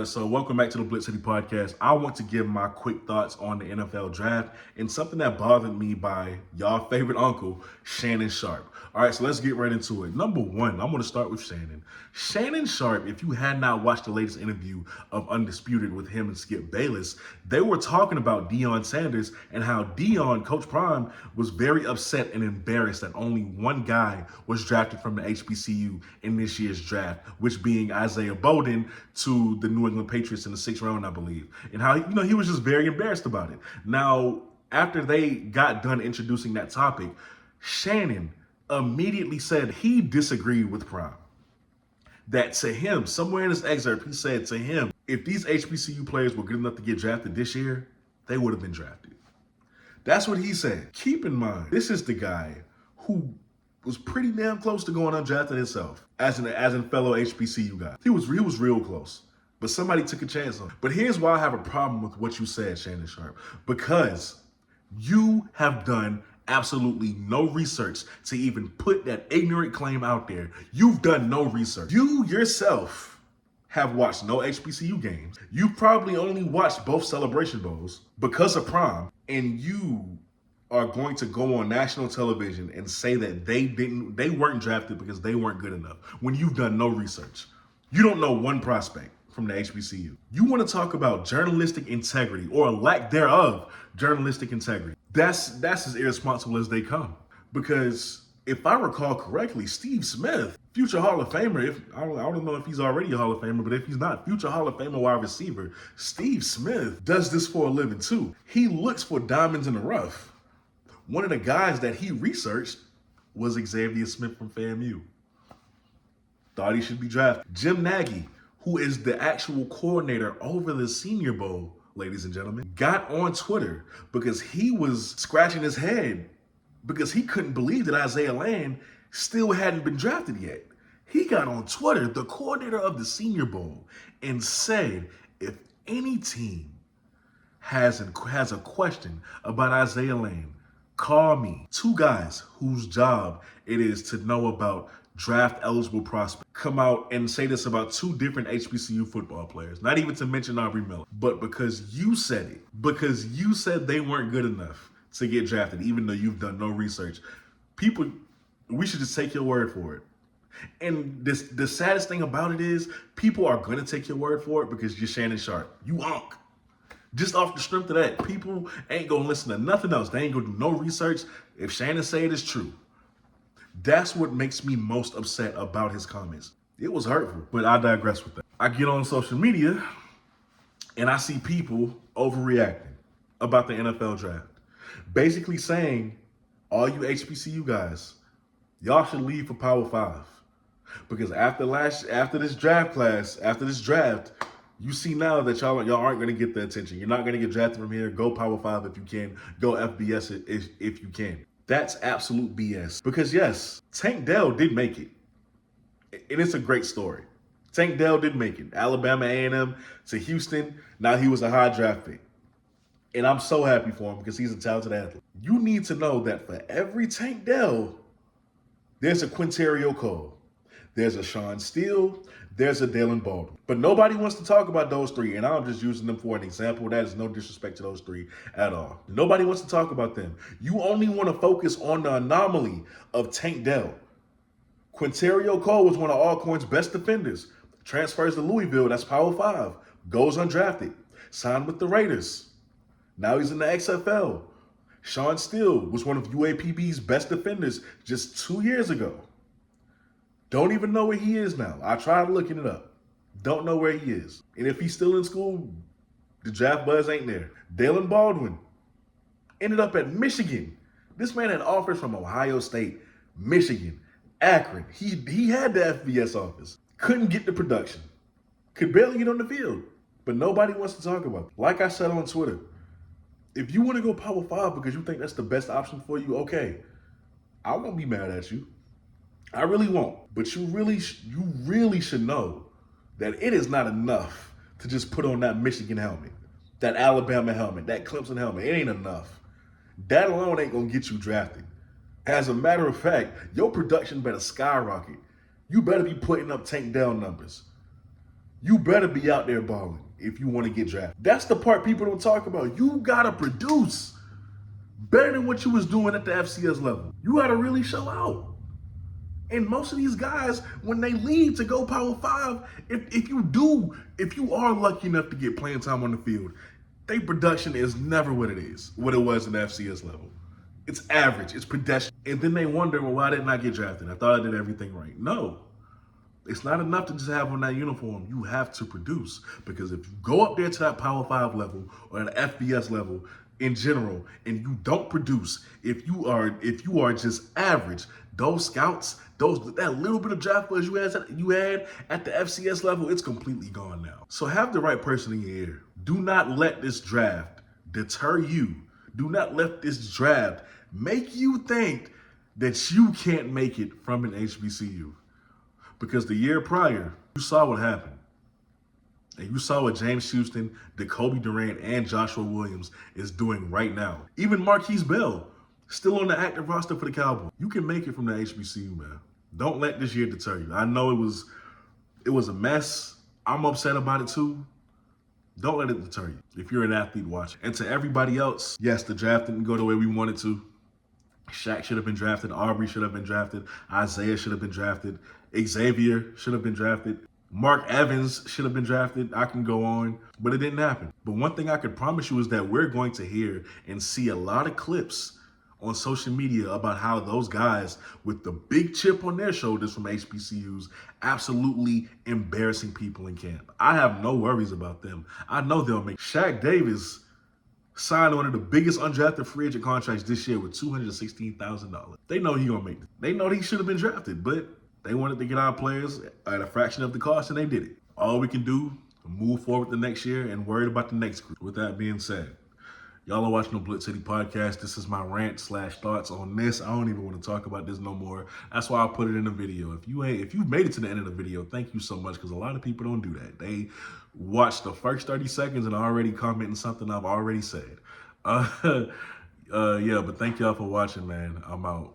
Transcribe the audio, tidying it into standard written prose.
So welcome back to the BlitzCity Podcast. I want to give my quick thoughts on the NFL draft and something that bothered me by y'all favorite uncle, Shannon Sharpe. All right, so let's get right into it. Number one, I'm going to start with Shannon. Shannon Sharpe, if you had not watched the latest interview of Undisputed with him and Skip Bayless, they were talking about Deion Sanders and how Deion, Coach Prime, was very upset and embarrassed that only one guy was drafted from the HBCU in this year's draft, which being Isaiah Bowden to the New England Patriots in the 6th round, I believe. And how, he was just very embarrassed about it. Now, after they got done introducing that topic, Shannon immediately said he disagreed with Prime. That to him, somewhere in this excerpt, he said to him, if these HBCU players were good enough to get drafted this year, they would have been drafted. That's what he said. Keep in mind, this is the guy who was pretty damn close to going undrafted himself as an fellow HBCU guy. He was real close, but somebody took a chance on him. But here's why I have a problem with what you said, Shannon Sharpe, because you have done absolutely no research to even put that ignorant claim out there. You've done no research. You yourself have watched no HBCU games. You've probably only watched both Celebration Bowls because of Prime, and you are going to go on national television and say that they weren't drafted because they weren't good enough when you've done no research. You don't know one prospect from the HBCU. You want to talk about journalistic integrity or lack thereof journalistic integrity. That's as irresponsible as they come. Because if I recall correctly, Steve Smith, future Hall of Famer, I don't know if he's already a Hall of Famer, but if he's not, future Hall of Famer wide receiver, Steve Smith does this for a living too. He looks for diamonds in the rough. One of the guys that he researched was Xavier Smith from FAMU. Thought he should be drafted. Jim Nagy, who is the actual coordinator over the Senior Bowl, ladies and gentlemen, got on Twitter because he was scratching his head because he couldn't believe that Isaiah Land still hadn't been drafted yet. He got on Twitter, the coordinator of the Senior Bowl, and said, if any team has a question about Isaiah Land, call me. Two guys whose job it is to know about draft eligible prospects come out and say this about two different HBCU football players, not even to mention Aubrey Miller, but because you said it, because you said they weren't good enough to get drafted, even though you've done no research. People, we should just take your word for it. And the saddest thing about it is people are going to take your word for it because you're Shannon Sharpe. You unk. Just off the strength of that, people ain't going to listen to nothing else. They ain't going to do no research. If Shannon say it is true. That's what makes me most upset about his comments. It was hurtful, but I digress with that. I get on social media and I see people overreacting about the NFL draft. Basically saying, all you HBCU guys, y'all should leave for Power 5. Because after this draft, you see now that y'all aren't going to get the attention. You're not going to get drafted from here. Go Power 5 if you can. Go FBS if you can. That's absolute BS. Because yes, Tank Dell did make it. And it's a great story. Tank Dell did make it. Alabama A&M to Houston. Now he was a high draft pick. And I'm so happy for him because he's a talented athlete. You need to know that for every Tank Dell, there's a Quinterio Cole. There's a Sean Steele. There's a Dalen Baldwin. But nobody wants to talk about those three, and I'm just using them for an example. That is no disrespect to those three at all. Nobody wants to talk about them. You only want to focus on the anomaly of Tank Dell. Quinterio Cole was one of Alcorn's best defenders. Transfers to Louisville, that's Power 5. Goes undrafted. Signed with the Raiders. Now he's in the XFL. Sean Steele was one of UAPB's best defenders just 2 years ago. Don't even know where he is now. I tried looking it up. Don't know where he is. And if he's still in school, the draft buzz ain't there. Dalen Baldwin ended up at Michigan. This man had offers from Ohio State, Michigan, Akron. He had the FBS office. Couldn't get the production. Could barely get on the field. But nobody wants to talk about it. Like I said on Twitter, if you want to go Power 5 because you think that's the best option for you, okay. I won't be mad at you. I really won't. But you really should know that it is not enough to just put on that Michigan helmet, that Alabama helmet, that Clemson helmet. It ain't enough. That alone ain't going to get you drafted. As a matter of fact, your production better skyrocket. You better be putting up Tank Dell numbers. You better be out there balling if you want to get drafted. That's the part people don't talk about. You gotta produce better than what you was doing at the FCS level. You gotta really show out. And most of these guys, when they leave to go Power 5, if you are lucky enough to get playing time on the field, their production is never what it was in the FCS level. It's average, it's pedestrian. And then they wonder, well, why didn't I get drafted? I thought I did everything right. No. It's not enough to just have on that uniform. You have to produce. Because if you go up there to that Power 5 level or an FBS level in general and you don't produce, if you are just average, those scouts, that little bit of draft buzz you had at the FCS level, it's completely gone now. So have the right person in your ear. Do not let this draft deter you. Do not let this draft make you think that you can't make it from an HBCU. Because the year prior, you saw what happened. And you saw what James Houston, Jacoby Durant, and Joshua Williams is doing right now. Even Marquise Bell, still on the active roster for the Cowboys. You can make it from the HBCU, man. Don't let this year deter you. I know it was a mess. I'm upset about it too. Don't let it deter you if you're an athlete watching. And to everybody else, yes, the draft didn't go the way we wanted to. Shaq should have been drafted. Aubrey should have been drafted. Isaiah should have been drafted. Xavier should have been drafted. Mark Evans should have been drafted. I can go on, but it didn't happen. But one thing I could promise you is that we're going to hear and see a lot of clips on social media about how those guys with the big chip on their shoulders from HBCUs absolutely embarrassing people in camp. I have no worries about them. I know they'll make. Shaq Davis signed one of the biggest undrafted free agent contracts this year with $216,000. They know he gonna make it. They know he should have been drafted, but they wanted to get our players at a fraction of the cost, and they did it. All we can do, move forward the next year and worry about the next group. With that being said, y'all are watching the BlitzCity Podcast. This is my rant/thoughts on this. I don't even want to talk about this no more. That's why I put it in the video. If you made it to the end of the video, thank you so much, because a lot of people don't do that. They watch the first 30 seconds and already commenting something I've already said. Yeah, but thank y'all for watching, man. I'm out.